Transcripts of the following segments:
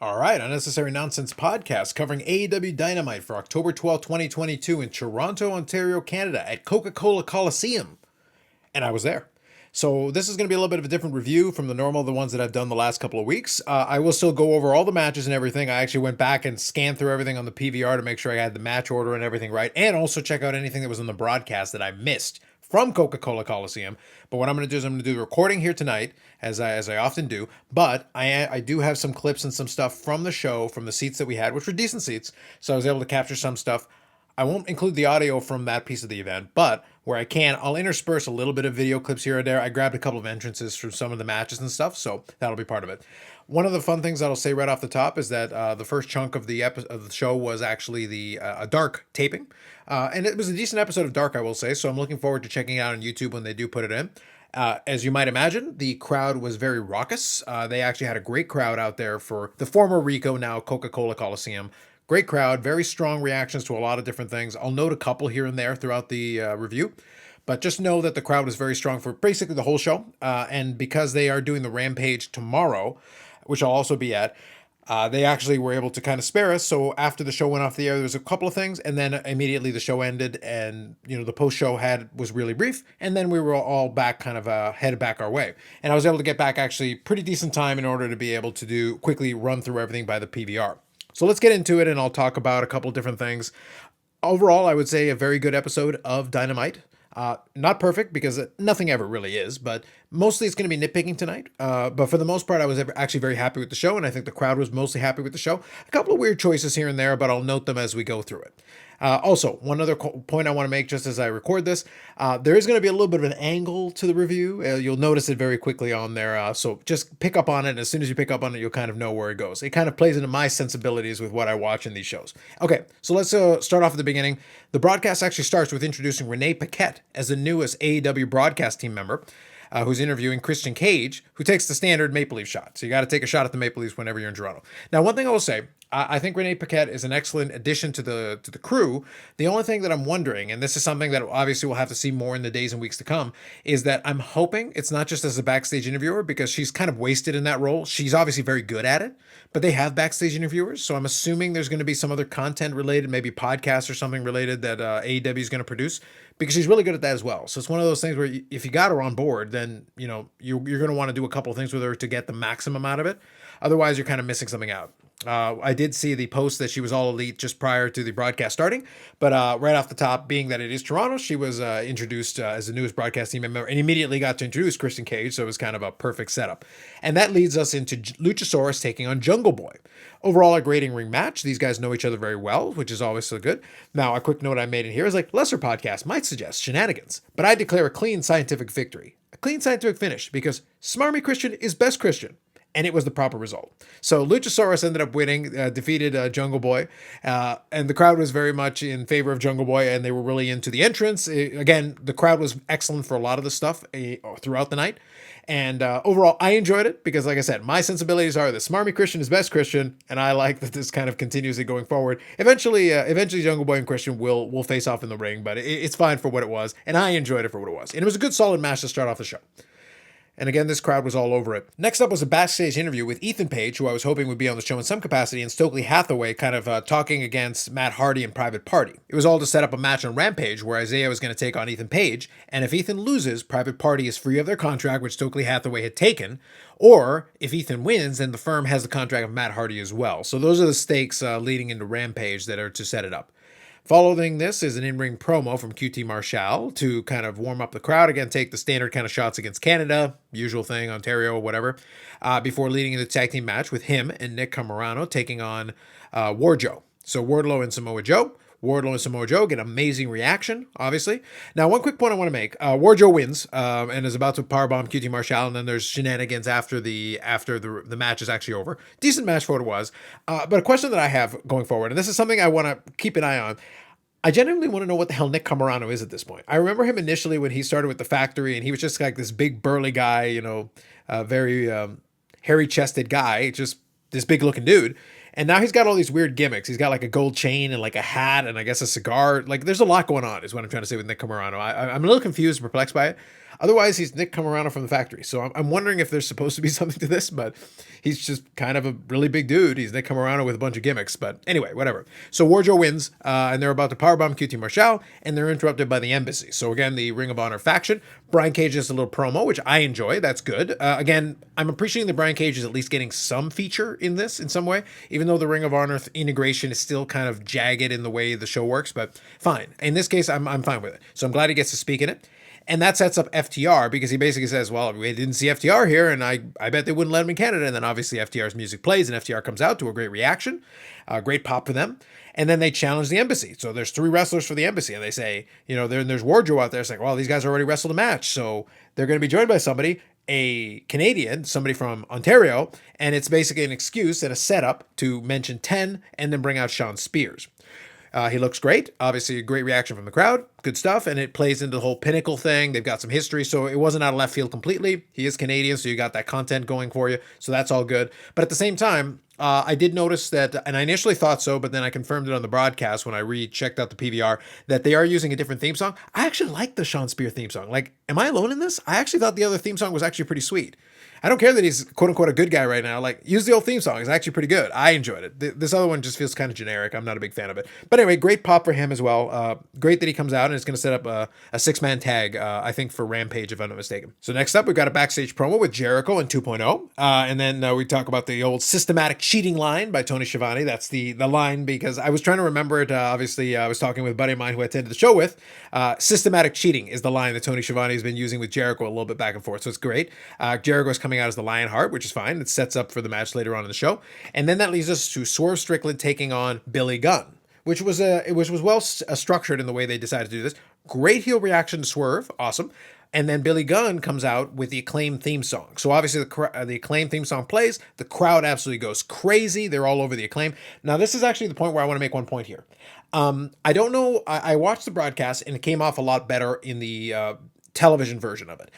All right, Unnecessary Nonsense podcast covering AEW Dynamite for October 12th, 2022 in Toronto, Ontario, Canada at Coca Cola Coliseum. And I was there. So this is going to be a little bit of a different review from the ones that I've done the last couple of weeks. I will still go over all the matches and everything. I actually went back and scanned through everything on the PVR to make sure I had the match order and everything right, and also check out anything that was on the broadcast that I missed from Coca Cola Coliseum. But what I'm going to do is I'm going to do the recording here tonight, as I often do. But I do have some clips and some stuff from the show, from the seats that we had, which were decent seats. So I was able to capture some stuff. I won't include the audio from that piece of the event, but where I can, I'll intersperse a little bit of video clips here and there. I grabbed a couple of entrances from some of the matches and stuff, so that'll be part of it. One of the fun things that I'll say right off the top is that the first chunk of the show was actually a Dark taping, and it was a decent episode of Dark, I will say. So I'm looking forward to checking it out on YouTube when they do put it in. As you might imagine, the crowd was very raucous. They actually had a great crowd out there for the former Rico, now Coca Cola Coliseum. Great crowd, very strong reactions to a lot of different things. I'll note a couple here and there throughout the review, but just know that the crowd was very strong for basically the whole show. And because they are doing the Rampage tomorrow, which I'll also be at, they actually were able to kind of spare us. So after the show went off the air, there was a couple of things, and then immediately the show ended, and the post show was really brief, and then we were all back, kind of headed back our way. And I was able to get back actually pretty decent time in order to be able to quickly run through everything by the PVR. So let's get into it, and I'll talk about a couple different things. Overall, I would say a very good episode of Dynamite. Not perfect, because nothing ever really is, but mostly it's going to be nitpicking tonight. But for the most part, I was actually very happy with the show, and I think the crowd was mostly happy with the show. A couple of weird choices here and there, but I'll note them as we go through it. Also, one other point I want to make just as I record this, there is going to be a little bit of an angle to the review. You'll notice it very quickly on there, so just pick up on it, and as soon as you pick up on it, you'll kind of know where it goes. It kind of plays into my sensibilities with what I watch in these shows. Okay, so let's start off at the beginning. The broadcast actually starts with introducing Renee Paquette as the newest AEW broadcast team member, who's interviewing Christian Cage, who takes the standard Maple Leaf shot. So you got to take a shot at the Maple Leafs whenever you're in Toronto. Now, one thing I will say, I think Renee Paquette is an excellent addition to the crew. The only thing that I'm wondering, and this is something that obviously we'll have to see more in the days and weeks to come, is that I'm hoping it's not just as a backstage interviewer, because she's kind of wasted in that role. She's obviously very good at it, but they have backstage interviewers, so I'm assuming there's going to be some other content related, maybe podcasts or something related that AEW is going to produce, because she's really good at that as well. So it's one of those things where if you got her on board, then you're going to want to do a couple of things with her to get the maximum out of it. Otherwise, you're kind of missing something out. I did see the post that she was all elite just prior to the broadcast starting, but right off the top, being that it is Toronto, she was introduced as the newest broadcast team member and immediately got to introduce Christian Cage, so it was kind of a perfect setup. And that leads us into Luchasaurus taking on Jungle Boy. Overall, a great in-ring match. These guys know each other very well, which is always so good. Now, a quick note I made in here is lesser podcasts might suggest shenanigans, but I declare a clean scientific victory. A clean scientific finish, because Smarmy Christian is best Christian. And it was the proper result. So Luchasaurus ended up winning, defeated Jungle Boy, and the crowd was very much in favor of Jungle Boy, and they were really into the entrance. Again, the crowd was excellent for a lot of the stuff throughout the night. And overall, I enjoyed it because, like I said, my sensibilities are that Smarmy Christian is best Christian, and I like that this kind of continues it going forward. Eventually, Jungle Boy and Christian will face off in the ring, but it's fine for what it was, and I enjoyed it for what it was. And it was a good, solid match to start off the show. And again, this crowd was all over it. Next up was a backstage interview with Ethan Page, who I was hoping would be on the show in some capacity, and Stokely Hathaway kind of talking against Matt Hardy in Private Party. It was all to set up a match on Rampage where Isaiah was going to take on Ethan Page, and if Ethan loses, Private Party is free of their contract, which Stokely Hathaway had taken, or if Ethan wins, then the firm has the contract of Matt Hardy as well. So those are the stakes leading into Rampage that are to set it up. Following this is an in-ring promo from QT Marshall to kind of warm up the crowd. Again, take the standard kind of shots against Canada, usual thing, Ontario, whatever, before leading into the tag team match with him and Nick Camarano taking on Wardlow. So Wardlow and Samoa Joe. Wardlow and Samoa Joe get amazing reaction, obviously. Now, one quick point I want to make. Wardlow wins and is about to powerbomb QT Marshall, and then there's shenanigans after the match is actually over. Decent match for what it was. But a question that I have going forward, and this is something I want to keep an eye on. I genuinely want to know what the hell Nick Camarano is at this point. I remember him initially when he started with the Factory, and he was just like this big burly guy, very hairy-chested guy, just this big-looking dude. And now he's got all these weird gimmicks. He's got like a gold chain and like a hat and I guess a cigar. Like there's a lot going on is what I'm trying to say with Nick Camarano. I'm a little confused, perplexed by it. Otherwise, he's Nick Camarano from the factory. So I'm wondering if there's supposed to be something to this, but he's just kind of a really big dude. He's Nick Camarano with a bunch of gimmicks. But anyway, whatever. So Wardrow wins, and they're about to powerbomb QT Marshall, and they're interrupted by the Embassy. So again, the Ring of Honor faction. Brian Cage has a little promo, which I enjoy. That's good. Again, I'm appreciating that Brian Cage is at least getting some feature in this in some way, even though the Ring of Honor integration is still kind of jagged in the way the show works, but fine. In this case, I'm fine with it. So I'm glad he gets to speak in it. And that sets up FTR because he basically says, well, we didn't see FTR here, and I bet they wouldn't let him in Canada. And then obviously FTR's music plays, and FTR comes out to a great reaction, great pop for them. And then they challenge the Embassy. So there's 3 wrestlers for the Embassy, and they say, there's Wardrow out there. It's like, well, these guys already wrestled a match, so they're going to be joined by somebody, a Canadian, somebody from Ontario, and it's basically an excuse and a setup to mention 10 and then bring out Sean Spears. He looks great. Obviously, a great reaction from the crowd. Good stuff. And it plays into the whole Pinnacle thing. They've got some history, so it wasn't out of left field completely. He is Canadian, so you got that content going for you. So that's all good. But at the same time, I did notice that, and I initially thought so, but then I confirmed it on the broadcast when I checked out the PVR, that they are using a different theme song. I actually like the Sean Spear theme song. Like, am I alone in this? I actually thought the other theme song was actually pretty sweet. I don't care that he's quote unquote a good guy right now. Like, use the old theme song. It's actually pretty good. I enjoyed it. This other one just feels kind of generic. I'm not a big fan of it. But anyway, great pop for him as well. Great that he comes out and it's going to set up a 6-man tag, I think, for Rampage, if I'm not mistaken. So next up, we've got a backstage promo with Jericho and 2.0. And then we talk about the old systematic cheating line by Tony Schiavone. That's the line because I was trying to remember it. Obviously, I was talking with a buddy of mine who I attended the show with. Systematic cheating is the line that Tony Schiavone has been using with Jericho a little bit back and forth. So it's great. Jericho's coming out as the Lionheart, which is fine. It sets up for the match later on in the show. And then that leads us to Swerve Strickland taking on Billy Gunn, which was well structured in the way they decided to do this. Great heel reaction to Swerve. Awesome. And then Billy Gunn comes out with the Acclaim theme song. So obviously the Acclaim theme song plays. The crowd absolutely goes crazy. They're all over the Acclaim. Now, this is actually the point where I want to make one point here. I don't know. I watched the broadcast and it came off a lot better in the television version of it.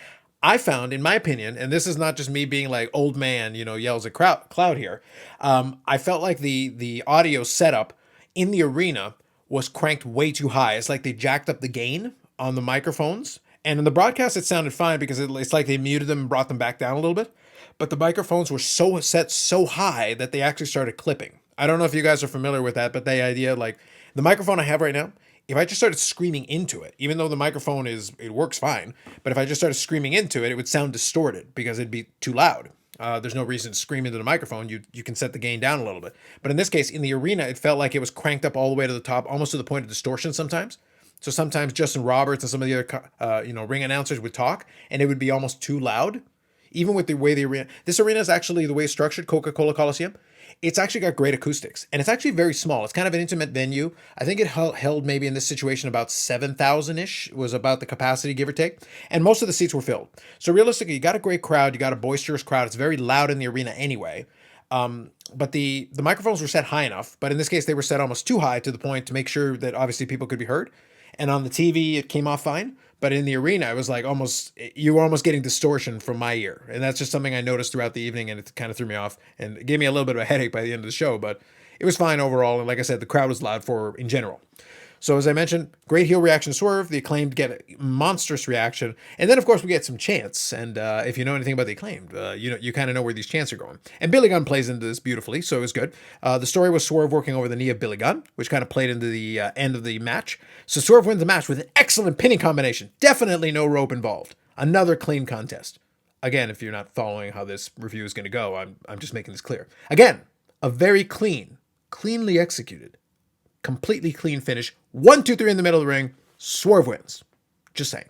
I found, in my opinion, and this is not just me being like old man, yells at cloud here. I felt like the audio setup in the arena was cranked way too high. It's like they jacked up the gain on the microphones. And in the broadcast, it sounded fine because it's like they muted them and brought them back down a little bit. But the microphones were set so high that they actually started clipping. I don't know if you guys are familiar with that, but the idea, like the microphone I have right now, if I just started screaming into it, even though the microphone it works fine, but if I just started screaming into it, it would sound distorted because it'd be too loud. There's no reason to scream into the microphone. You can set the gain down a little bit. But in this case, in the arena, it felt like it was cranked up all the way to the top, almost to the point of distortion sometimes. So sometimes Justin Roberts and some of the other ring announcers would talk, and it would be almost too loud. Even with the way the arena, this arena is actually the way it's structured, Coca Cola Coliseum. It's actually got great acoustics, and it's actually very small. It's kind of an intimate venue. I think it held maybe in this situation about 7,000-ish was about the capacity, give or take, and most of the seats were filled. So realistically, you got a great crowd. You got a boisterous crowd. It's very loud in the arena anyway. But the microphones were set high enough, but in this case, they were set almost too high to the point to make sure that obviously people could be heard. And on the TV, it came off fine. But in the arena, it was like you were almost getting distortion from my ear. And that's just something I noticed throughout the evening, and it kind of threw me off and it gave me a little bit of a headache by the end of the show. But it was fine overall. And like I said, the crowd was loud in general. So as I mentioned, great heel reaction Swerve. The Acclaimed get a monstrous reaction. And then, of course, we get some chants. And if you know anything about the Acclaimed, you kind of know where these chants are going. And Billy Gunn plays into this beautifully, so it was good. The story was Swerve working over the knee of Billy Gunn, which kind of played into the end of the match. So Swerve wins the match with an excellent pinning combination. Definitely no rope involved. Another clean contest. Again, if you're not following how this review is going to go, I'm just making this clear. Again, a very cleanly executed, completely clean finish. 1, 2, 3 in the middle of the ring. Swerve wins. Just saying.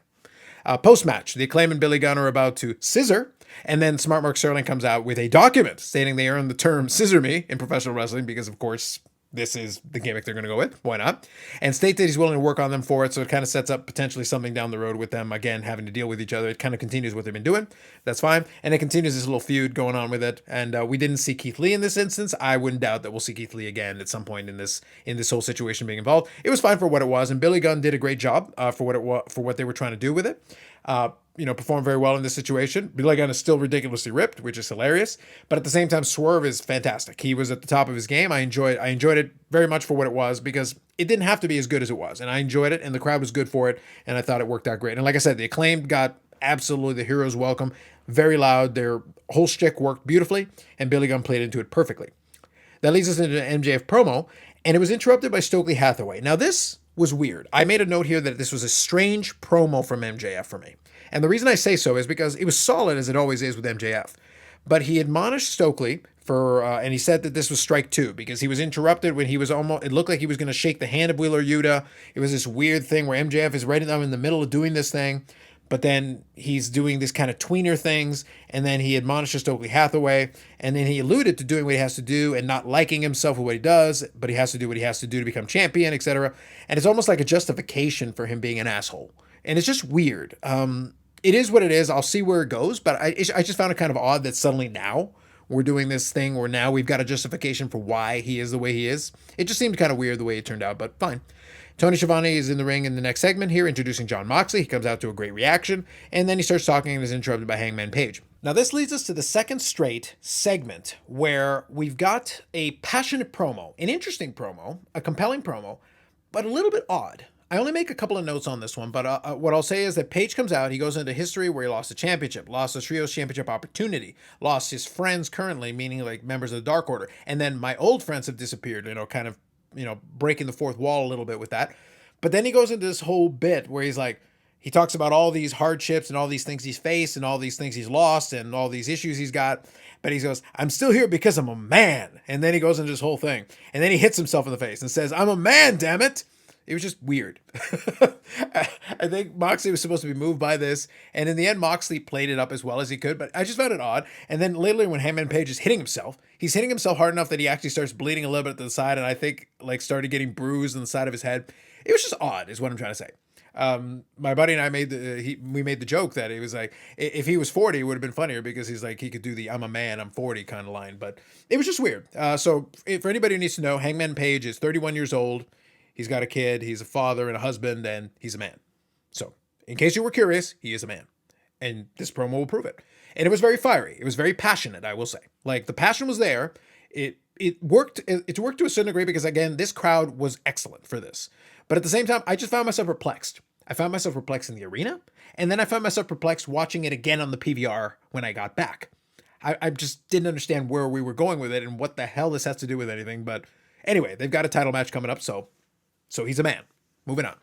Post-match, the Acclaim and Billy Gunn are about to scissor, and then Smart Mark Sterling comes out with a document stating they earned the term "scissor me" in professional wrestling because, of course, this is the gimmick they're going to go with. Why not? And state that he's willing to work on them for it, so it kind of sets up potentially something down the road with them, again, having to deal with each other. It kind of continues what they've been doing. That's fine. And it continues this little feud going on with it. And we didn't see Keith Lee in this instance. I wouldn't doubt that we'll see Keith Lee again at some point in this whole situation being involved. It was fine for what it was, and Billy Gunn did a great job for what they were trying to do with it. Performed very well in this situation. Billy Gunn is still ridiculously ripped, which is hilarious. But at the same time, Swerve is fantastic. He was at the top of his game. I enjoyed it very much for what it was because it didn't have to be as good as it was. And I enjoyed it, and the crowd was good for it, and I thought it worked out great. And like I said, the Acclaimed got absolutely the hero's welcome. Very loud. Their whole shtick worked beautifully, and Billy Gunn played into it perfectly. That leads us into an MJF promo, and it was interrupted by Stokely Hathaway. Now, this was weird. I made a note here that this was a strange promo from MJF for me. And the reason I say so is because it was solid, as it always is with MJF. But he admonished Stokely for, and he said that this was strike two because he was interrupted when he was almost, it looked like he was going to shake the hand of Wheeler Yuta. It was this weird thing where MJF is right now in the middle of doing this thing, but then he's doing this kind of tweener things, and then he admonishes Stokely Hathaway, and then he alluded to doing what he has to do and not liking himself with what he does, but he has to do what he has to do to become champion, etc. And it's almost like a justification for him being an asshole. And it's just weird. It is what it is. I'll see where it goes, but I just found it kind of odd that suddenly now we're doing this thing where now we've got a justification for why he is the way he is. It just seemed kind of weird the way it turned out, but fine. Tony Schiavone is in the ring in the next segment here, introducing Jon Moxley. He comes out to a great reaction, and then he starts talking and is interrupted by Hangman Page. Now, this leads us to the second straight segment where we've got a passionate promo, an interesting promo, a compelling promo, but a little bit odd. I only make a couple of notes on this one, but what I'll say is that Page comes out, he goes into history where he lost the championship, lost the Trios Championship opportunity, lost his friends currently, meaning like members of the Dark Order, and then my old friends have disappeared, kind of, breaking the fourth wall a little bit with that. But then he goes into this whole bit where he's like, he talks about all these hardships and all these things he's faced and all these things he's lost and all these issues he's got. But he goes, I'm still here because I'm a man. And then he goes into this whole thing. And then he hits himself in the face and says, I'm a man, damn it. It was just weird. I think Moxley was supposed to be moved by this. And in the end, Moxley played it up as well as he could. But I just found it odd. And then literally when Hangman Page is hitting himself, he's hitting himself hard enough that he actually starts bleeding a little bit to the side. And I think like started getting bruised on the side of his head. It was just odd is what I'm trying to say. My buddy and I made the joke that it was like, if he was 40, it would have been funnier because he's like, he could do the I'm a man, I'm 40 kind of line. But it was just weird. So for anybody who needs to know, Hangman Page is 31 years old. He's got a kid, he's a father and a husband, and he's a man. So, in case you were curious, he is a man. And this promo will prove it. And it was very fiery. It was very passionate, I will say. Like, the passion was there. It worked. It worked to a certain degree because, again, this crowd was excellent for this. But at the same time, I just found myself perplexed. I found myself perplexed in the arena, and then I found myself perplexed watching it again on the PVR when I got back. I just didn't understand where we were going with it and what the hell this has to do with anything. But anyway, they've got a title match coming up, so he's a man. Moving on.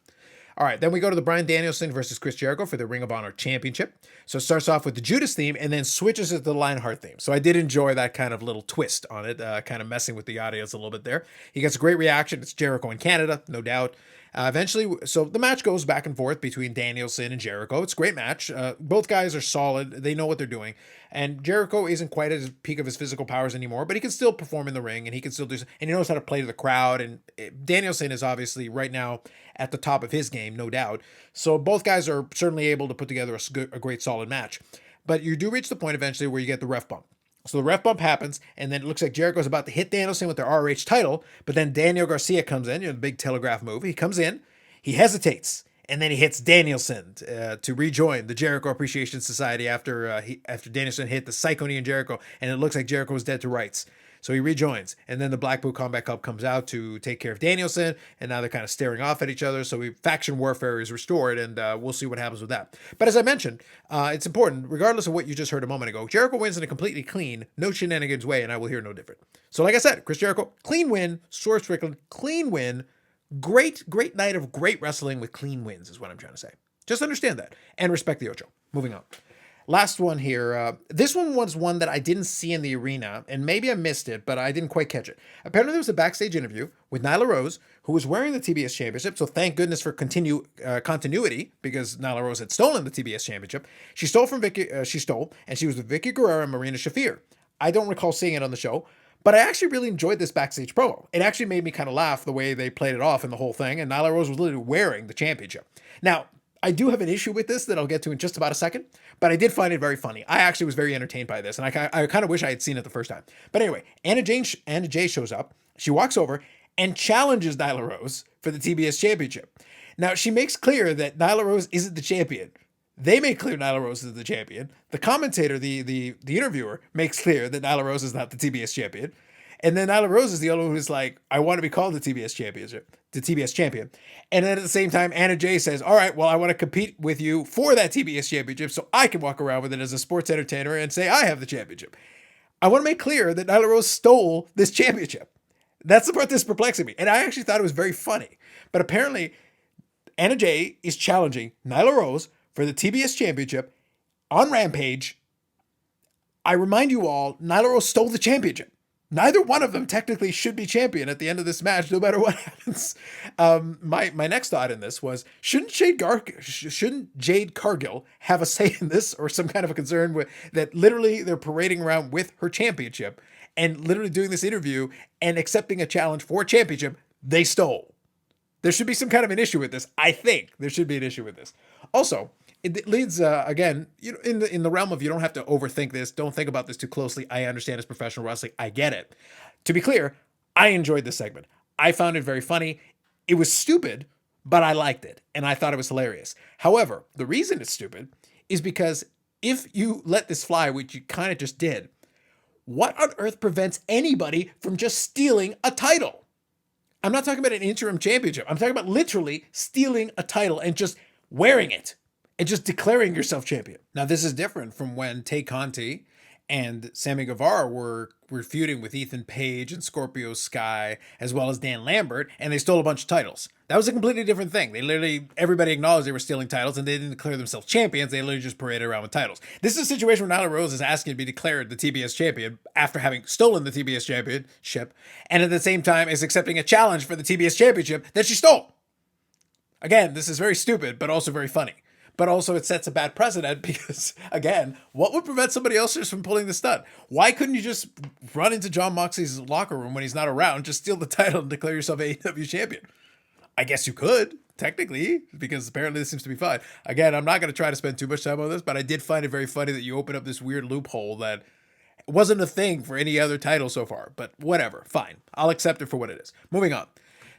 All right, then we go to the Bryan Danielson versus Chris Jericho for the Ring of Honor Championship. So it starts off with the Judas theme and then switches to the Lionheart theme. So I did enjoy that kind of little twist on it, kind of messing with the audience a little bit there. He gets a great reaction. It's Jericho in Canada, no doubt. Eventually, so the match goes back and forth between Danielson and Jericho. It's a great match. Both guys are solid. They know what they're doing. And Jericho isn't quite at the peak of his physical powers anymore, but he can still perform in the ring and he can still do, and he knows how to play to the crowd. And Danielson is obviously right now at the top of his game, no doubt. So both guys are certainly able to put together a great solid match. But you do reach the point eventually where you get the ref bump. So the ref bump happens, and then it looks like Jericho's about to hit Danielson with their ROH title, but then Daniel Garcia comes in, the big telegraph move. He comes in, he hesitates, and then he hits Danielson to rejoin the Jericho Appreciation Society after Danielson hit the Psycho-Knee in Jericho, and it looks like Jericho was dead to rights. So he rejoins, and then the Blackpool Combat Club comes out to take care of Danielson, and now they're kind of staring off at each other, so faction warfare is restored, and we'll see what happens with that. But as I mentioned, it's important, regardless of what you just heard a moment ago, Jericho wins in a completely clean, no shenanigans way, and I will hear no different. So like I said, Chris Jericho, clean win, Swerve Strickland, clean win, great night of great wrestling with clean wins is what I'm trying to say. Just understand that, and respect the Ocho. Moving on. Last one here. This one was one that I didn't see in the arena, and maybe I missed it, but I didn't quite catch it. Apparently, there was a backstage interview with Nyla Rose, who was wearing the TBS Championship, so thank goodness for continuity, because Nyla Rose had stolen the TBS Championship. She stole, and she was with Vicky Guerrero and Marina Shafir. I don't recall seeing it on the show, but I actually really enjoyed this backstage promo. It actually made me kind of laugh the way they played it off in the whole thing, and Nyla Rose was literally wearing the championship. Now, I do have an issue with this that I'll get to in just about a second, but I did find it very funny. I actually was very entertained by this, and I kind of wish I had seen it the first time. But anyway, Anna Jay shows up. She walks over and challenges Nyla Rose for the TBS Championship. Now, she makes clear that Nyla Rose isn't the champion. They make clear Nyla Rose is the champion. The commentator, the interviewer, makes clear that Nyla Rose is not the TBS champion. And then Nyla Rose is the only one who's like, I want to be called the TBS champion. And then at the same time, Anna Jay says, all right, well, I want to compete with you for that TBS championship so I can walk around with it as a sports entertainer and say I have the championship. I want to make clear that Nyla Rose stole this championship. That's the part that's perplexing me. And I actually thought it was very funny. But apparently, Anna Jay is challenging Nyla Rose for the TBS championship on Rampage. I remind you all, Nyla Rose stole the championship. Neither one of them technically should be champion at the end of this match, no matter what happens. My next thought in this was, shouldn't Jade Cargill have a say in this, or some kind of a concern with that? Literally, they're parading around with her championship and literally doing this interview and accepting a challenge for a championship they stole. There should be some kind of an issue with this. I think there should be an issue with this. Also, it leads again, in the realm of, you don't have to overthink this. Don't think about this too closely. I understand it's professional wrestling. I get it. To be clear, I enjoyed this segment. I found it very funny. It was stupid, but I liked it, and I thought it was hilarious. However, the reason it's stupid is because if you let this fly, which you kind of just did, what on earth prevents anybody from just stealing a title? I'm not talking about an interim championship. I'm talking about literally stealing a title and just wearing it and just declaring yourself champion. Now, this is different from when Tay Conti and Sammy Guevara were feuding with Ethan Page and Scorpio Sky, as well as Dan Lambert, and they stole a bunch of titles. That was a completely different thing. Everybody acknowledged they were stealing titles, and they didn't declare themselves champions. They literally just paraded around with titles. This is a situation where Nyla Rose is asking to be declared the TBS champion after having stolen the TBS championship, and at the same time is accepting a challenge for the TBS championship that she stole. Again, this is very stupid, but also very funny. But also it sets a bad precedent because, again, what would prevent somebody else just from pulling the stunt? Why couldn't you just run into Jon Moxley's locker room when he's not around, just steal the title and declare yourself AEW champion? I guess you could, technically, because apparently this seems to be fine. Again, I'm not going to try to spend too much time on this, but I did find it very funny that you open up this weird loophole that wasn't a thing for any other title so far. But whatever, fine. I'll accept it for what it is. Moving on.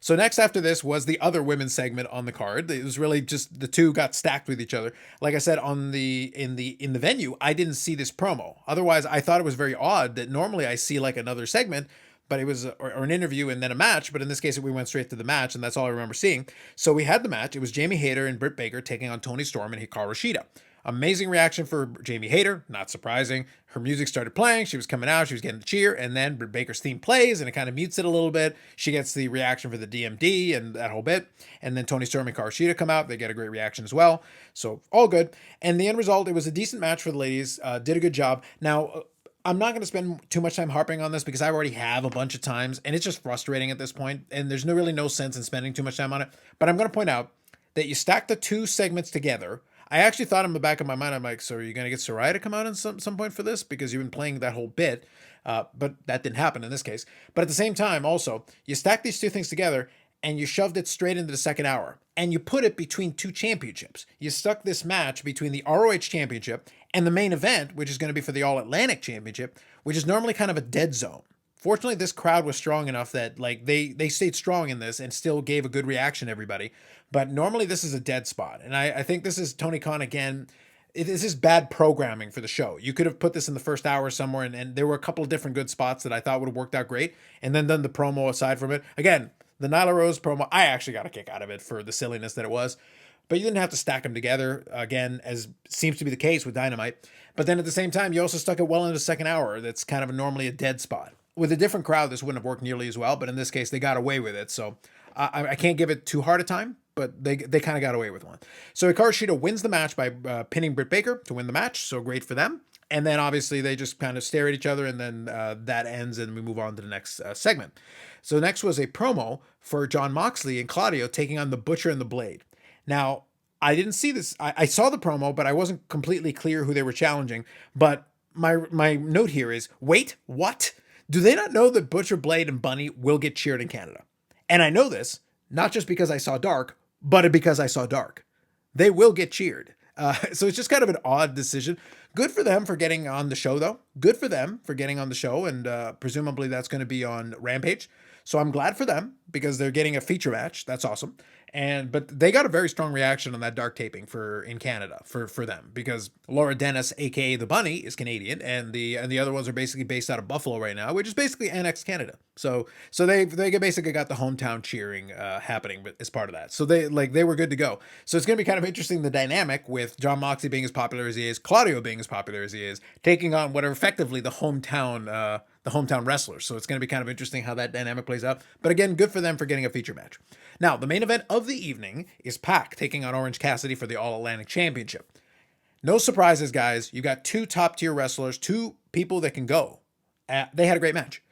So next after this was the other women's segment on the card. It was really just the two got stacked with each other. Like I said, in the venue, I didn't see this promo. Otherwise, I thought it was very odd that normally I see like another segment, but it was or an interview and then a match. But in this case, we went straight to the match, and that's all I remember seeing. So we had the match. It was Jamie Hayter and Britt Baker taking on Toni Storm and Hikaru Shida. Amazing reaction for Jamie Hayter, not surprising. Her music started playing, she was coming out, she was getting the cheer, and then Britt Baker's theme plays, and it kind of mutes it a little bit. She gets the reaction for the DMD and that whole bit, and then Toni Storm and Hikaru Shida come out, they get a great reaction as well, so all good. And the end result, it was a decent match for the ladies, did a good job. Now, I'm not going to spend too much time harping on this because I already have a bunch of times, and it's just frustrating at this point, and there's really no sense in spending too much time on it, but I'm going to point out that you stack the two segments together. I actually thought in the back of my mind, I'm like, so are you going to get Saraya to come out at some point for this? Because you've been playing that whole bit, but that didn't happen in this case. But at the same time, also, you stack these two things together and you shoved it straight into the second hour. And you put it between two championships. You stuck this match between the ROH Championship and the main event, which is going to be for the All-Atlantic Championship, which is normally kind of a dead zone. Fortunately, this crowd was strong enough that like they stayed strong in this and still gave a good reaction to everybody. But normally this is a dead spot. And I think this is Tony Khan again. This is bad programming for the show. You could have put this in the first hour somewhere, and there were a couple of different good spots that I thought would have worked out great. And then done the promo aside from it. Again, the Nyla Rose promo, I actually got a kick out of it for the silliness that it was. But you didn't have to stack them together, again, as seems to be the case with Dynamite. But then at the same time, you also stuck it well into the second hour. That's kind of normally a dead spot. With a different crowd, this wouldn't have worked nearly as well. But in this case, they got away with it. So I can't give it too hard a time, but they kind of got away with one. So Hikaru Shida wins the match by pinning Britt Baker to win the match. So great for them. And then obviously they just kind of stare at each other, and then that ends and we move on to the next segment. So next was a promo for Jon Moxley and Claudio taking on the Butcher and the Blade. Now, I didn't see this. I saw the promo, but I wasn't completely clear who they were challenging. But my note here is, wait, what? Do they not know that Butcher, Blade, and Bunny will get cheered in Canada? And I know this, not just because I saw Dark, but because I saw Dark. They will get cheered. So it's just kind of an odd decision. Good for them for getting on the show, though. Good for them for getting on the show, and presumably that's going to be on Rampage. So I'm glad for them because they're getting a feature match. That's awesome. But they got a very strong reaction on that dark taping in Canada for them, because Laura Dennis, aka the Bunny, is Canadian, and the other ones are basically based out of Buffalo right now, which is basically annexed Canada. So they basically got the hometown cheering happening as part of that. So they were good to go. So it's gonna be kind of interesting, the dynamic with Jon Moxley being as popular as he is, Claudio being as popular as he is, taking on what are effectively the hometown wrestlers. So it's going to be kind of interesting how that dynamic plays out. But again, good for them for getting a feature match. Now, the main event of the evening is Pac taking on Orange Cassidy for the All-Atlantic Championship. No surprises, guys. You got two top-tier wrestlers, two people that can go. They had a great match.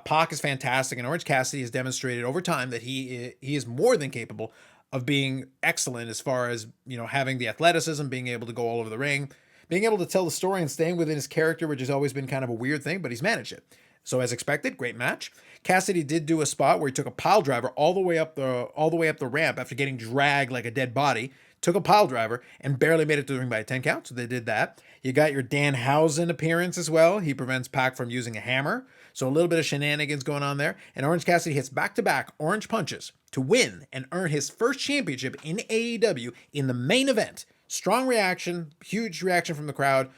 Pac is fantastic, and Orange Cassidy has demonstrated over time that he is more than capable of being excellent as far as, having the athleticism, being able to go all over the ring, being able to tell the story and staying within his character, which has always been kind of a weird thing, but he's managed it. So as expected, great match. Cassidy did do a spot where he took a pile driver all the way up the ramp after getting dragged like a dead body. Took a pile driver and barely made it to the ring by a 10 count. So they did that. You got your Danhausen appearance as well. He prevents Pac from using a hammer. So a little bit of shenanigans going on there. And Orange Cassidy hits back-to-back orange punches to win and earn his first championship in AEW in the main event. Strong reaction, huge reaction from the crowd.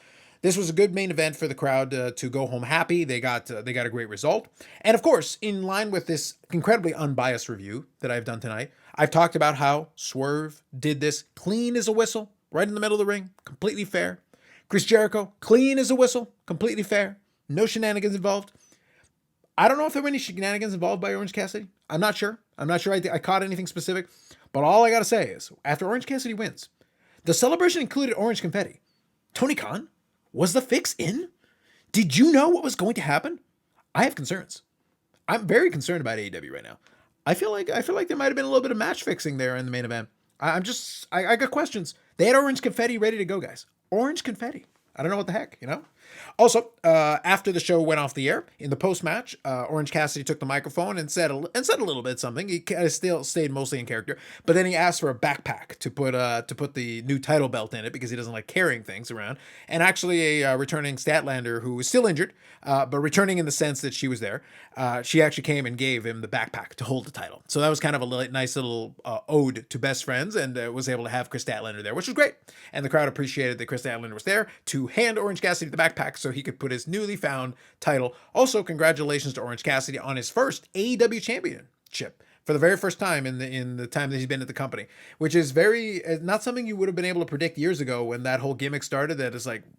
This was a good main event for the crowd to go home happy. They got a great result. And of course, in line with this incredibly unbiased review that I've done tonight, I've talked about how Swerve did this clean as a whistle, right in the middle of the ring, completely fair. Chris Jericho, clean as a whistle, completely fair. No shenanigans involved. I don't know if there were any shenanigans involved by Orange Cassidy. I'm not sure I caught anything specific. But all I got to say is, after Orange Cassidy wins, the celebration included orange confetti. Tony Khan? Was the fix in? Did you know what was going to happen? I have concerns. I'm very concerned about AEW right now. I feel like there might have been a little bit of match fixing there in the main event. I got questions. They had orange confetti ready to go, guys. Orange confetti. I don't know what the heck, Also, after the show went off the air, in the post-match, Orange Cassidy took the microphone and said a little bit something. He kind of still stayed mostly in character, but then he asked for a backpack to put the new title belt in it because he doesn't like carrying things around. And actually, a returning Statlander who was still injured, but returning in the sense that she was there, she actually came and gave him the backpack to hold the title. So that was kind of a nice little ode to best friends, and was able to have Chris Statlander there, which was great. And the crowd appreciated that Chris Statlander was there to hand Orange Cassidy the backpack so he could put his newly found title. Also, congratulations to Orange Cassidy on his first AEW championship for the very first time in the time that he's been at the company, which is not something you would have been able to predict years ago when that whole gimmick started. That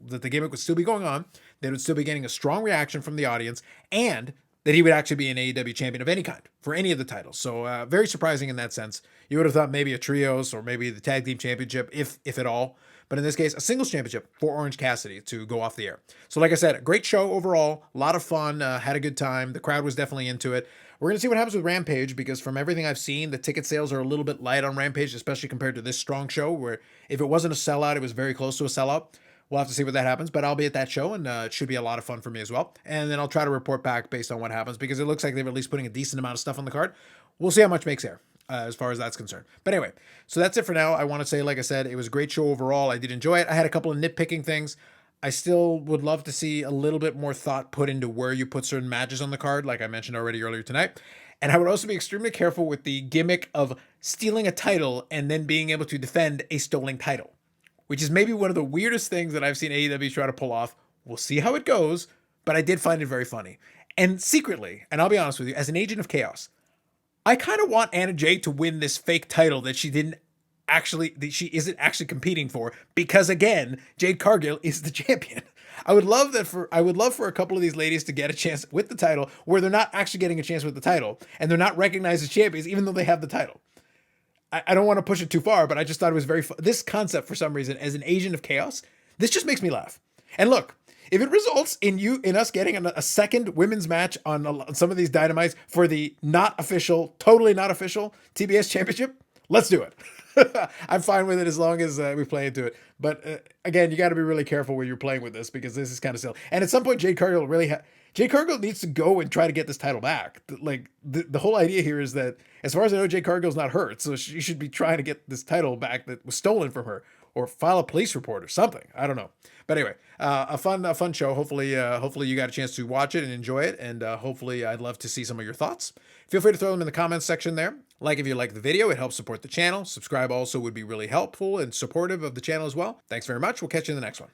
the gimmick would still be going on, that it would still be getting a strong reaction from the audience, and that he would actually be an AEW champion of any kind for any of the titles. So very surprising in that sense. You would have thought maybe a trios or maybe the tag team championship, if at all. But in this case, a singles championship for Orange Cassidy to go off the air. So like I said, a great show overall, a lot of fun, had a good time. The crowd was definitely into it. We're going to see what happens with Rampage, because from everything I've seen, the ticket sales are a little bit light on Rampage, especially compared to this strong show, where if it wasn't a sellout, it was very close to a sellout. We'll have to see what that happens, but I'll be at that show, and it should be a lot of fun for me as well. And then I'll try to report back based on what happens, because it looks like they're at least putting a decent amount of stuff on the card. We'll see how much makes air. As far as that's concerned. But anyway, so that's it for now. I want to say, like I said, it was a great show overall. I did enjoy it. I had a couple of nitpicking things. I still would love to see a little bit more thought put into where you put certain matches on the card, like I mentioned already earlier tonight. And I would also be extremely careful with the gimmick of stealing a title and then being able to defend a stolen title, which is maybe one of the weirdest things that I've seen AEW try to pull off. We'll see how it goes, but I did find it very funny. And secretly, and I'll be honest with you, as an agent of chaos, I kind of want Anna Jay to win this fake title that she isn't actually competing for, because again, Jade Cargill is the champion. I would love for a couple of these ladies to get a chance with the title where they're not actually getting a chance with the title and they're not recognized as champions, even though they have the title. I don't want to push it too far, but I just thought it was very fun. This concept, for some reason, as an agent of chaos, this just makes me laugh. And look, if it results in us getting a second women's match on some of these Dynamites for the totally not official TBS championship, let's do it. I'm fine with it as long as we play into it. But again, you got to be really careful when you're playing with this, because this is kind of silly. And at some point, Jade Cargill needs to go and try to get this title back. Like the whole idea here is that, as far as I know, Jade Cargill's not hurt, so she should be trying to get this title back that was stolen from her. or file a police report or something. I don't know. But anyway, a fun show. Hopefully you got a chance to watch it and enjoy it. And hopefully I'd love to see some of your thoughts. Feel free to throw them in the comments section there. Like if you like the video, it helps support the channel. Subscribe also would be really helpful and supportive of the channel as well. Thanks very much. We'll catch you in the next one.